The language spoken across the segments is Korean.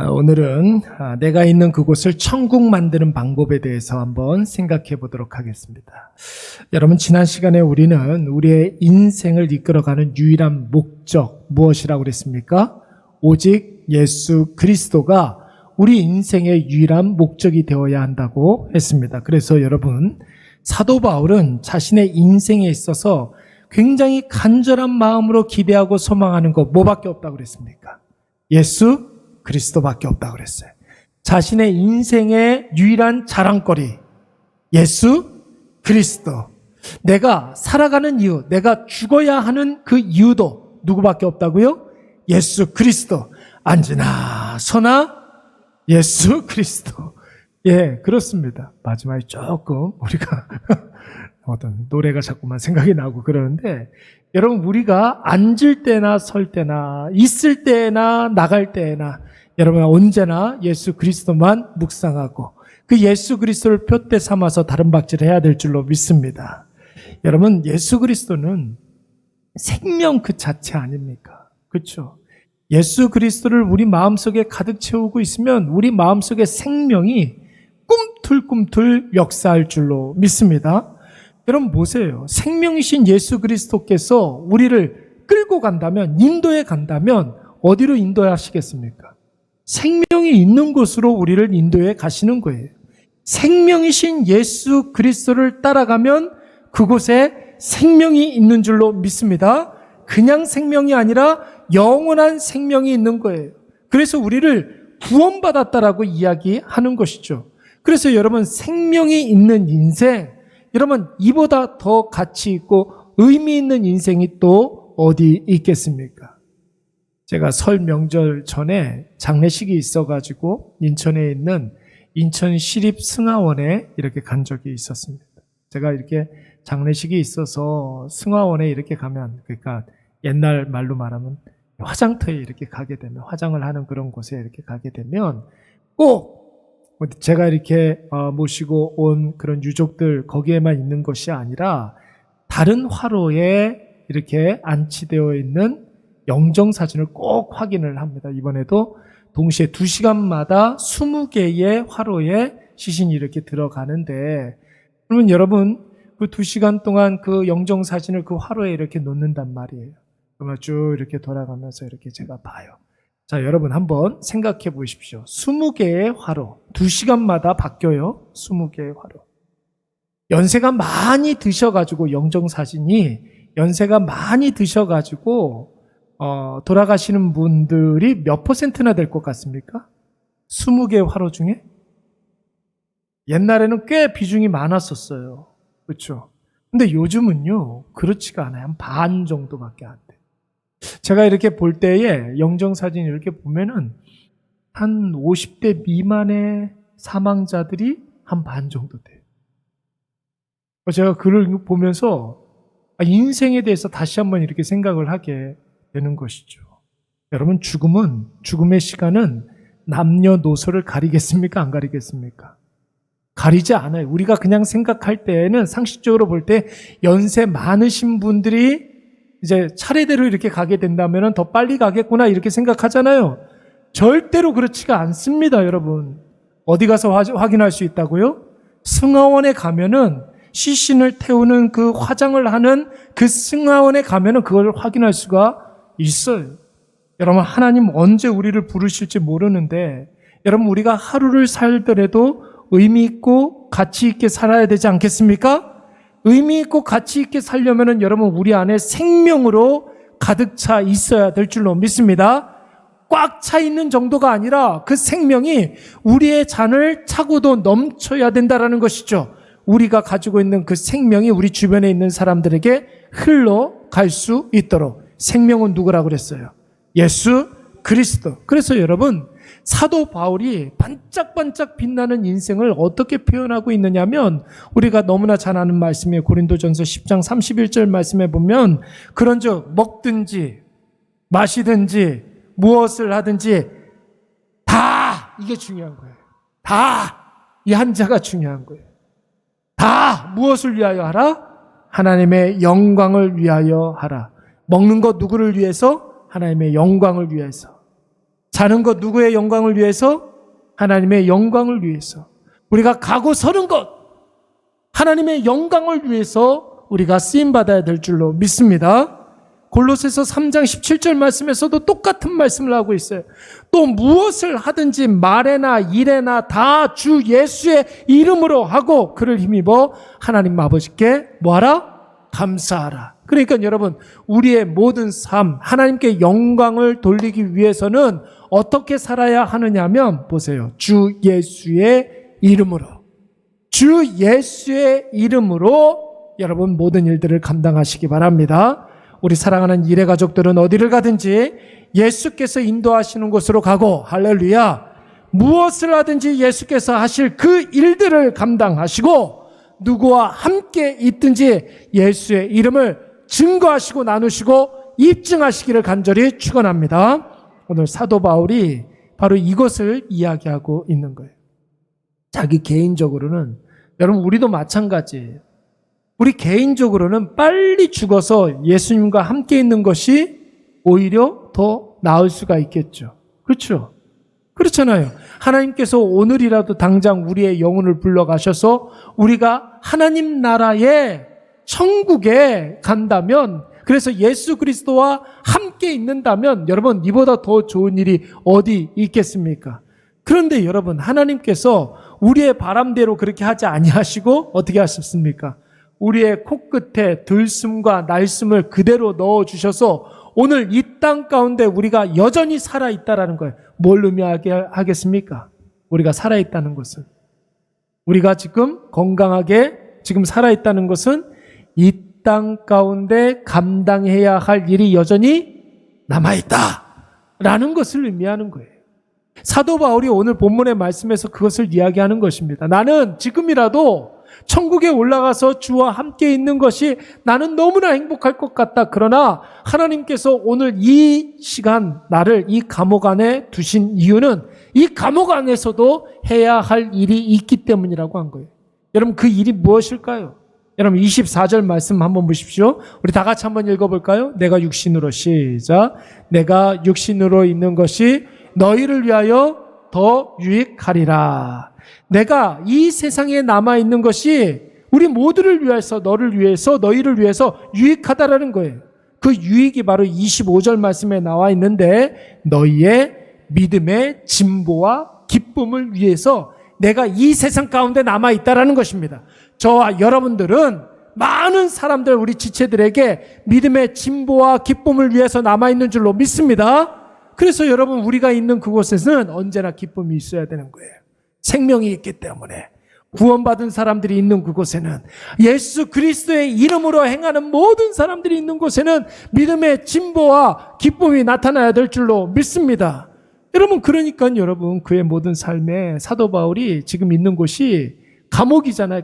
오늘은 내가 있는 그곳을 천국 만드는 방법에 대해서 한번 생각해 보도록 하겠습니다. 여러분, 지난 시간에 우리는 우리의 인생을 이끌어가는 유일한 목적 무엇이라고 그랬습니까? 오직 예수 그리스도가 우리 인생의 유일한 목적이 되어야 한다고 했습니다. 그래서 여러분, 사도 바울은 자신의 인생에 있어서 굉장히 간절한 마음으로 기대하고 소망하는 것 뭐밖에 없다고 그랬습니까? 예수 그리스도밖에 없다고 그랬어요. 자신의 인생의 유일한 자랑거리, 예수 그리스도. 내가 살아가는 이유, 내가 죽어야 하는 그 이유도 누구밖에 없다고요? 예수 그리스도. 앉으나 서나 예수 그리스도. 예, 그렇습니다. 마지막에 조금 우리가 어떤 노래가 자꾸만 생각이 나고 그러는데, 여러분, 우리가 앉을 때나 설 때나 있을 때나 나갈 때나 여러분 언제나 예수 그리스도만 묵상하고 그 예수 그리스도를 표대 삼아서 다른 박질을 해야 될 줄로 믿습니다. 여러분, 예수 그리스도는 생명 그 자체 아닙니까? 그렇죠? 예수 그리스도를 우리 마음속에 가득 채우고 있으면 우리 마음속에 생명이 꿈틀꿈틀 역사할 줄로 믿습니다. 여러분 보세요. 생명이신 예수 그리스도께서 우리를 끌고 간다면, 인도해 간다면 어디로 인도하시겠습니까? 생명이 있는 곳으로 우리를 인도해 가시는 거예요. 생명이신 예수 그리스도를 따라가면 그곳에 생명이 있는 줄로 믿습니다. 그냥 생명이 아니라 영원한 생명이 있는 거예요. 그래서 우리를 구원받았다라고 이야기하는 것이죠. 그래서 여러분, 생명이 있는 인생, 여러분, 이보다 더 가치 있고 의미 있는 인생이 또 어디 있겠습니까? 제가 설 명절 전에 장례식이 있어가지고 인천에 있는 인천시립승하원에 이렇게 간 적이 있었습니다. 제가 이렇게 장례식이 있어서 승하원에 이렇게 가면, 그러니까 옛날 말로 말하면 화장터에 이렇게 가게 되면, 화장을 하는 그런 곳에 이렇게 가게 되면 꼭 제가 이렇게 모시고 온 그런 유족들 거기에만 있는 것이 아니라 다른 화로에 이렇게 안치되어 있는 영정사진을 꼭 확인을 합니다. 이번에도 동시에 2시간마다 20개의 화로에 시신이 이렇게 들어가는데, 그러면 여러분, 그 2시간 동안 그 영정사진을 그 화로에 이렇게 놓는단 말이에요. 그러면 쭉 이렇게 돌아가면서 이렇게 제가 봐요. 자, 여러분 한번 생각해 보십시오. 20개의 화로, 2시간마다 바뀌어요. 20개의 화로. 연세가 많이 드셔가지고, 영정사진이 연세가 많이 드셔가지고 돌아가시는 분들이 몇 %나 될 것 같습니까? 20개의 화로 중에? 옛날에는 꽤 비중이 많았었어요. 그렇죠? 근데 요즘은요, 그렇지가 않아요. 한 반 정도밖에 안 돼요. 제가 이렇게 볼 때에 영정사진 이렇게 보면은 한 50대 미만의 사망자들이 한 반 정도 돼요. 제가 글을 보면서 인생에 대해서 다시 한번 이렇게 생각을 하게 되는 것이죠. 여러분, 죽음의 시간은 남녀노소를 가리겠습니까? 안 가리겠습니까? 가리지 않아요. 우리가 그냥 생각할 때에는, 상식적으로 볼 때 연세 많으신 분들이 이제 차례대로 이렇게 가게 된다면 더 빨리 가겠구나 이렇게 생각하잖아요. 절대로 그렇지가 않습니다, 여러분. 어디 가서 확인할 수 있다고요? 승하원에 가면은, 시신을 태우는 그 화장을 하는 그 승하원에 가면은 그걸 확인할 수가 있어요. 여러분, 하나님 언제 우리를 부르실지 모르는데, 여러분, 우리가 하루를 살더라도 의미 있고 가치 있게 살아야 되지 않겠습니까? 의미 있고 가치 있게 살려면은 여러분, 우리 안에 생명으로 가득 차 있어야 될 줄로 믿습니다. 꽉 차 있는 정도가 아니라 그 생명이 우리의 잔을 차고도 넘쳐야 된다라는 것이죠. 우리가 가지고 있는 그 생명이 우리 주변에 있는 사람들에게 흘러갈 수 있도록. 생명은 누구라고 그랬어요? 예수 그리스도. 그래서 여러분, 사도 바울이 반짝반짝 빛나는 인생을 어떻게 표현하고 있느냐면, 우리가 너무나 잘 아는 말씀이에요. 고린도전서 10장 31절 말씀에 보면, 그런즉 먹든지 마시든지 무엇을 하든지 다, 이게 중요한 거예요. 다, 이 한자가 중요한 거예요. 다 무엇을 위하여 하라? 하나님의 영광을 위하여 하라. 먹는 것 누구를 위해서? 하나님의 영광을 위해서. 사는 것 누구의 영광을 위해서? 하나님의 영광을 위해서. 우리가 가고 서는 것 하나님의 영광을 위해서 우리가 쓰임받아야 될 줄로 믿습니다. 골로새서 3장 17절 말씀에서도 똑같은 말씀을 하고 있어요. 또 무엇을 하든지 말에나 일에나 다 주 예수의 이름으로 하고 그를 힘입어 하나님 아버지께 뭐하라? 감사하라. 그러니까 여러분, 우리의 모든 삶, 하나님께 영광을 돌리기 위해서는 어떻게 살아야 하느냐면 보세요. 주 예수의 이름으로. 주 예수의 이름으로 여러분 모든 일들을 감당하시기 바랍니다. 우리 사랑하는 일의 가족들은 어디를 가든지 예수께서 인도하시는 곳으로 가고, 할렐루야, 무엇을 하든지 예수께서 하실 그 일들을 감당하시고 누구와 함께 있든지 예수의 이름을 증거하시고 나누시고 입증하시기를 간절히 축원합니다. 오늘 사도 바울이 바로 이것을 이야기하고 있는 거예요. 자기 개인적으로는, 여러분 우리도 마찬가지예요. 우리 개인적으로는 빨리 죽어서 예수님과 함께 있는 것이 오히려 더 나을 수가 있겠죠. 그렇죠? 그렇잖아요. 하나님께서 오늘이라도 당장 우리의 영혼을 불러가셔서 우리가 하나님 나라의 천국에 간다면, 그래서 예수 그리스도와 함께 있는다면 여러분 이보다 더 좋은 일이 어디 있겠습니까? 그런데 여러분, 하나님께서 우리의 바람대로 그렇게 하지 아니하시고 어떻게 하셨습니까? 우리의 코끝에 들숨과 날숨을 그대로 넣어주셔서 오늘 이 땅 가운데 우리가 여전히 살아있다라는 거예요. 뭘 의미하게 하겠습니까? 우리가 살아있다는 것은, 우리가 지금 건강하게 지금 살아있다는 것은 이 땅 가운데 감당해야 할 일이 여전히 남아있다라는 것을 의미하는 거예요. 사도 바울이 오늘 본문의 말씀에서 그것을 이야기하는 것입니다. 나는 지금이라도 천국에 올라가서 주와 함께 있는 것이 나는 너무나 행복할 것 같다. 그러나 하나님께서 오늘 이 시간 나를 이 감옥 안에 두신 이유는 이 감옥 안에서도 해야 할 일이 있기 때문이라고 한 거예요. 여러분, 그 일이 무엇일까요? 여러분 24절 말씀 한번 보십시오. 우리 다 같이 한번 읽어볼까요? 내가 육신으로, 시작. 내가 육신으로 있는 것이 너희를 위하여 더 유익하리라. 내가 이 세상에 남아있는 것이 우리 모두를 위해서, 너를 위해서, 너희를 위해서 유익하다라는 거예요. 그 유익이 바로 25절 말씀에 나와 있는데, 너희의 믿음의 진보와 기쁨을 위해서 내가 이 세상 가운데 남아있다라는 것입니다. 저와 여러분들은 많은 사람들, 우리 지체들에게 믿음의 진보와 기쁨을 위해서 남아있는 줄로 믿습니다. 그래서 여러분, 우리가 있는 그곳에서는 언제나 기쁨이 있어야 되는 거예요. 생명이 있기 때문에. 구원받은 사람들이 있는 그곳에는, 예수 그리스도의 이름으로 행하는 모든 사람들이 있는 곳에는 믿음의 진보와 기쁨이 나타나야 될 줄로 믿습니다. 여러분, 그러니까 여러분, 그의 모든 삶에 사도 바울이 지금 있는 곳이 감옥이잖아요.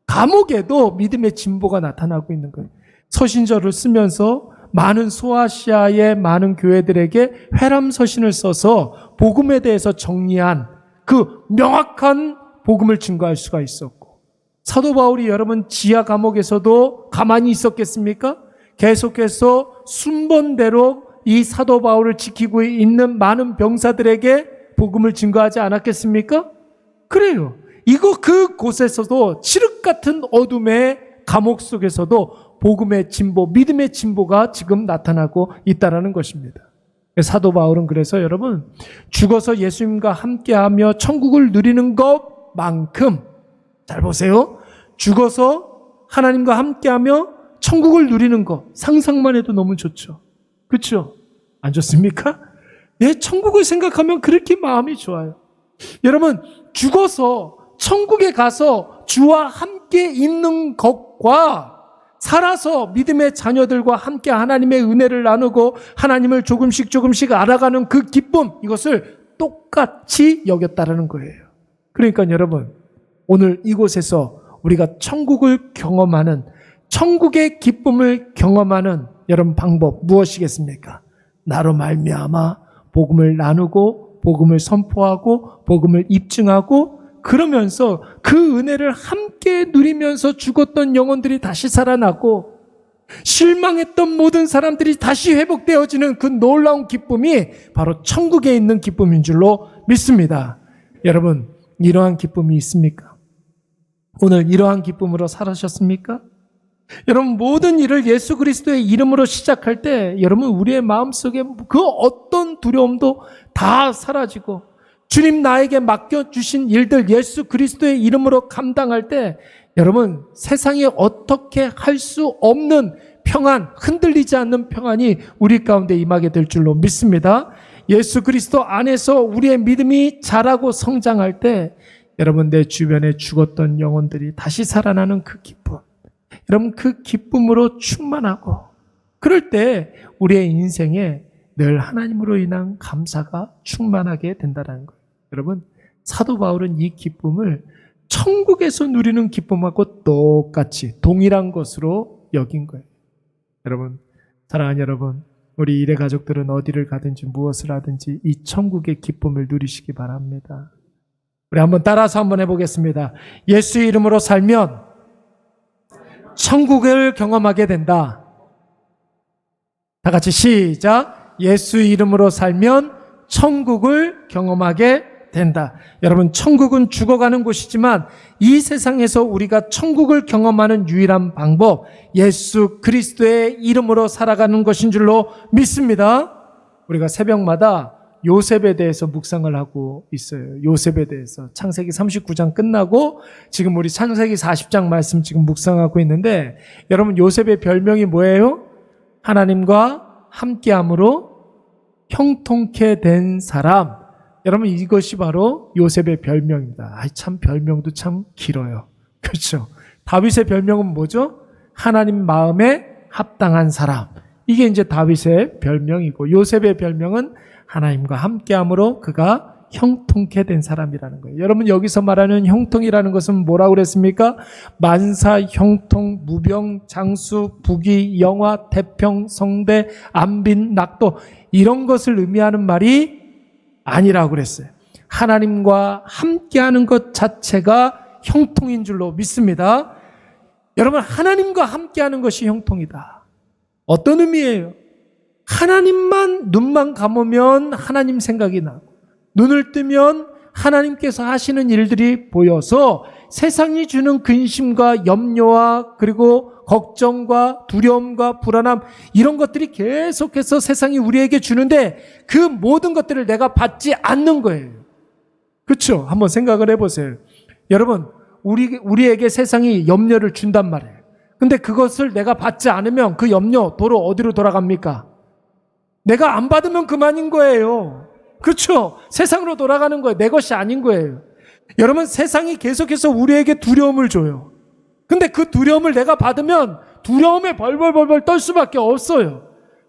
감옥에도 믿음의 진보가 나타나고 있는 거예요. 서신서를 쓰면서 많은 소아시아의 많은 교회들에게 회람 서신을 써서 복음에 대해서 정리한 그 명확한 복음을 증거할 수가 있었고, 사도 바울이 여러분 지하 감옥에서도 가만히 있었겠습니까? 계속해서 순번대로 이 사도 바울을 지키고 있는 많은 병사들에게 복음을 증거하지 않았겠습니까? 그래요. 그곳에서도 칠흑 같은 어둠의 감옥 속에서도 복음의 진보, 믿음의 진보가 지금 나타나고 있다는 것입니다. 사도 바울은 그래서 여러분, 죽어서 예수님과 함께하며 천국을 누리는 것만큼, 잘 보세요, 죽어서 하나님과 함께하며 천국을 누리는 것, 상상만 해도 너무 좋죠. 그렇죠? 안 좋습니까? 예, 천국을 생각하면 그렇게 마음이 좋아요. 여러분, 죽어서 천국에 가서 주와 함께 있는 것과 살아서 믿음의 자녀들과 함께 하나님의 은혜를 나누고 하나님을 조금씩 알아가는 그 기쁨, 이것을 똑같이 여겼다라는 거예요. 그러니까 여러분, 오늘 이곳에서 우리가 천국을 경험하는, 천국의 기쁨을 경험하는 여러분 방법 무엇이겠습니까? 나로 말미암아 복음을 나누고 복음을 선포하고 복음을 입증하고, 그러면서 그 은혜를 함께 누리면서 죽었던 영혼들이 다시 살아나고, 실망했던 모든 사람들이 다시 회복되어지는 그 놀라운 기쁨이 바로 천국에 있는 기쁨인 줄로 믿습니다. 여러분, 이러한 기쁨이 있습니까? 오늘 이러한 기쁨으로 살아셨습니까? 여러분, 모든 일을 예수 그리스도의 이름으로 시작할 때 여러분 우리의 마음속에 그 어떤 두려움도 다 사라지고 주님 나에게 맡겨주신 일들 예수 그리스도의 이름으로 감당할 때 여러분 세상에 어떻게 할 수 없는 평안, 흔들리지 않는 평안이 우리 가운데 임하게 될 줄로 믿습니다. 예수 그리스도 안에서 우리의 믿음이 자라고 성장할 때 여러분 내 주변에 죽었던 영혼들이 다시 살아나는 그 기쁨, 여러분 그 기쁨으로 충만하고 그럴 때 우리의 인생에 늘 하나님으로 인한 감사가 충만하게 된다는 거예요. 여러분 사도 바울은 이 기쁨을 천국에서 누리는 기쁨하고 똑같이 동일한 것으로 여긴 거예요. 여러분, 사랑하는 여러분, 우리 일의 가족들은 어디를 가든지 무엇을 하든지 이 천국의 기쁨을 누리시기 바랍니다. 우리 한번 따라서 한번 해보겠습니다. 예수의 이름으로 살면 천국을 경험하게 된다. 다 같이 시작. 예수의 이름으로 살면 천국을 경험하게 된다. 여러분, 천국은 죽어가는 곳이지만 이 세상에서 우리가 천국을 경험하는 유일한 방법, 예수 그리스도의 이름으로 살아가는 것인 줄로 믿습니다. 우리가 새벽마다 요셉에 대해서 묵상을 하고 있어요. 요셉에 대해서 창세기 39장 끝나고 지금 우리 창세기 40장 말씀 지금 묵상하고 있는데 여러분 요셉의 별명이 뭐예요? 하나님과 함께함으로 형통케 된 사람. 여러분 이것이 바로 요셉의 별명입니다. 참 별명도 참 길어요. 그렇죠? 다윗의 별명은 뭐죠? 하나님 마음에 합당한 사람. 이게 이제 다윗의 별명이고 요셉의 별명은 하나님과 함께함으로 그가 형통케 된 사람이라는 거예요. 여러분 여기서 말하는 형통이라는 것은 뭐라고 그랬습니까? 만사, 형통, 무병, 장수, 부귀, 영화, 태평, 성대, 안빈, 낙도 이런 것을 의미하는 말이 아니라고 그랬어요. 하나님과 함께하는 것 자체가 형통인 줄로 믿습니다. 여러분 하나님과 함께하는 것이 형통이다. 어떤 의미예요? 하나님만 눈만 감으면 하나님 생각이 나고 눈을 뜨면 하나님께서 하시는 일들이 보여서 세상이 주는 근심과 염려와 그리고 걱정과 두려움과 불안함 이런 것들이 계속해서 세상이 우리에게 주는데 그 모든 것들을 내가 받지 않는 거예요. 그렇죠? 한번 생각을 해보세요. 여러분 우리에게 세상이 염려를 준단 말이에요. 근데 그것을 내가 받지 않으면 그 염려 도로 어디로 돌아갑니까? 내가 안 받으면 그만인 거예요. 그렇죠? 세상으로 돌아가는 거예요. 내 것이 아닌 거예요. 여러분 세상이 계속해서 우리에게 두려움을 줘요. 근데 그 두려움을 내가 받으면 두려움에 벌벌벌벌 떨 수밖에 없어요.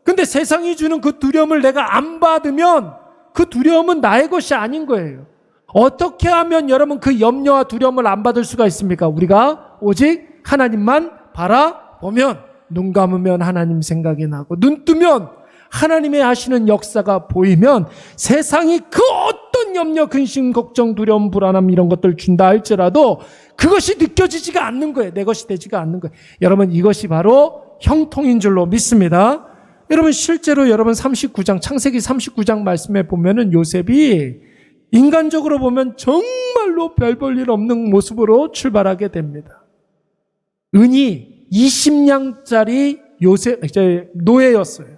근데 세상이 주는 그 두려움을 내가 안 받으면 그 두려움은 나의 것이 아닌 거예요. 어떻게 하면 여러분 그 염려와 두려움을 안 받을 수가 있습니까? 우리가 오직 하나님만 바라보면 눈 감으면 하나님 생각이 나고 눈 뜨면 하나님의 하시는 역사가 보이면 세상이 그 어떤 염려, 근심, 걱정, 두려움, 불안함 이런 것들 준다 할지라도 그것이 느껴지지가 않는 거예요. 내 것이 되지가 않는 거예요. 여러분 이것이 바로 형통인 줄로 믿습니다. 여러분 실제로 여러분 39장 창세기 39장 말씀에 보면은 요셉이 인간적으로 보면 정말로 별 볼 일 없는 모습으로 출발하게 됩니다. 은이 20냥짜리 노예였어요.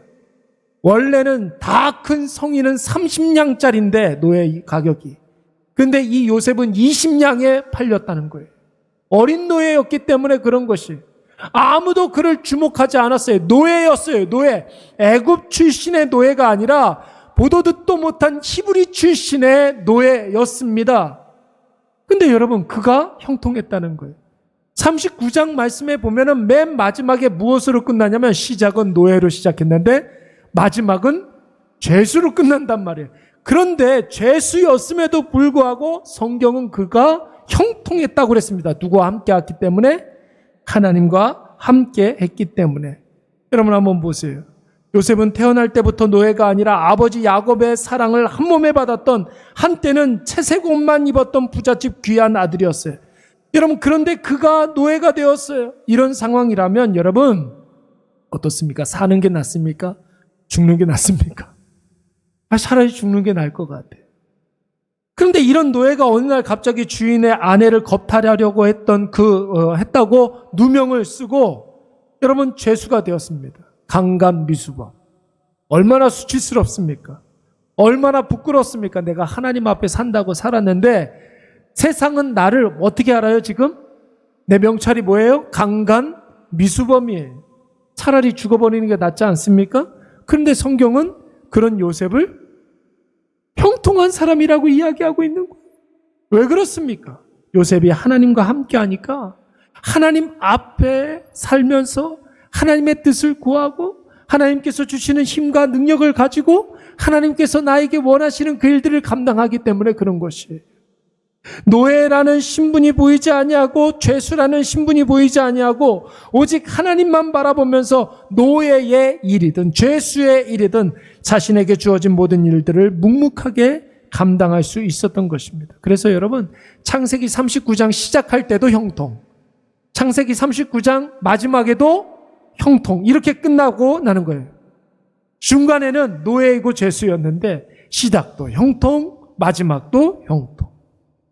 원래는 다 큰 성인은 30냥짜리인데 노예 가격이. 근데 이 요셉은 20냥에 팔렸다는 거예요. 어린 노예였기 때문에 그런 것이. 아무도 그를 주목하지 않았어요. 노예였어요. 노예. 애굽 출신의 노예가 아니라 보도 듣도 못한 히브리 출신의 노예였습니다. 근데 여러분 그가 형통했다는 거예요. 39장 말씀에 보면은 맨 마지막에 무엇으로 끝나냐면 시작은 노예로 시작했는데 마지막은 죄수로 끝난단 말이에요. 그런데 죄수였음에도 불구하고 성경은 그가 형통했다고 그랬습니다. 누구와 함께 했기 때문에? 하나님과 함께 했기 때문에. 여러분 한번 보세요. 요셉은 태어날 때부터 노예가 아니라 아버지 야곱의 사랑을 한 몸에 받았던 한때는 채색 옷만 입었던 부잣집 귀한 아들이었어요. 여러분 그런데 그가 노예가 되었어요. 이런 상황이라면 여러분 어떻습니까? 사는 게 낫습니까? 죽는 게 낫습니까? 차라리 죽는 게 나을 것 같아요. 그런데 이런 노예가 어느 날 갑자기 주인의 아내를 겁탈하려고 했다고 누명을 쓰고 여러분 죄수가 되었습니다. 강간미수범. 얼마나 수치스럽습니까? 얼마나 부끄럽습니까? 내가 하나님 앞에 산다고 살았는데 세상은 나를 어떻게 알아요 지금? 내 명찰이 뭐예요? 강간미수범이에요. 차라리 죽어버리는 게 낫지 않습니까? 그런데 성경은 그런 요셉을 형통한 사람이라고 이야기하고 있는 거예요. 왜 그렇습니까? 요셉이 하나님과 함께 하니까 하나님 앞에 살면서 하나님의 뜻을 구하고 하나님께서 주시는 힘과 능력을 가지고 하나님께서 나에게 원하시는 그 일들을 감당하기 때문에 그런 것이에요. 노예라는 신분이 보이지 아니하고 죄수라는 신분이 보이지 아니하고 오직 하나님만 바라보면서 노예의 일이든 죄수의 일이든 자신에게 주어진 모든 일들을 묵묵하게 감당할 수 있었던 것입니다. 그래서 여러분 창세기 39장 시작할 때도 형통, 창세기 39장 마지막에도 형통 이렇게 끝나고 나는 거예요. 중간에는 노예이고 죄수였는데 시작도 형통, 마지막도 형통.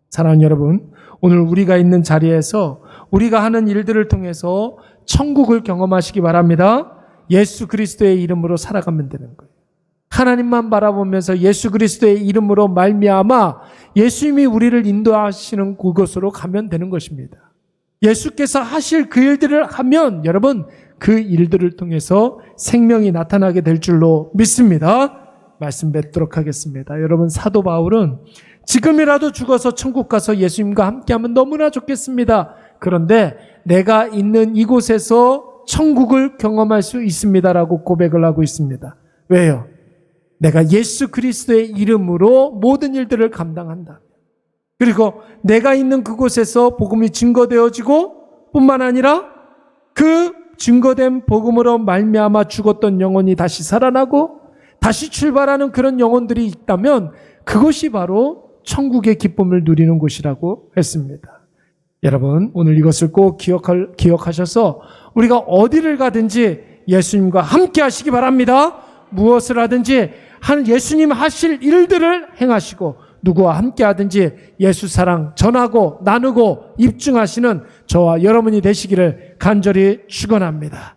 사랑하는 여러분, 오늘 우리가 있는 자리에서 우리가 하는 일들을 통해서 천국을 경험하시기 바랍니다. 예수 그리스도의 이름으로 살아가면 되는 거예요. 하나님만 바라보면서 예수 그리스도의 이름으로 말미암아 예수님이 우리를 인도하시는 그곳으로 가면 되는 것입니다. 예수께서 하실 그 일들을 하면 여러분 그 일들을 통해서 생명이 나타나게 될 줄로 믿습니다. 말씀 뵙도록 하겠습니다. 여러분 사도 바울은 지금이라도 죽어서 천국 가서 예수님과 함께하면 너무나 좋겠습니다. 그런데 내가 있는 이곳에서 천국을 경험할 수 있습니다라고 고백을 하고 있습니다. 왜요? 내가 예수 그리스도의 이름으로 모든 일들을 감당한다. 그리고 내가 있는 그곳에서 복음이 증거되어지고 뿐만 아니라 그 증거된 복음으로 말미암아 죽었던 영혼이 다시 살아나고 다시 출발하는 그런 영혼들이 있다면 그것이 바로 천국의 기쁨을 누리는 곳이라고 했습니다. 여러분 오늘 이것을 꼭 기억하셔서 우리가 어디를 가든지 예수님과 함께 하시기 바랍니다. 무엇을 하든지 예수님 하실 일들을 행하시고 누구와 함께 하든지 예수 사랑 전하고 나누고 입증하시는 저와 여러분이 되시기를 간절히 축원합니다.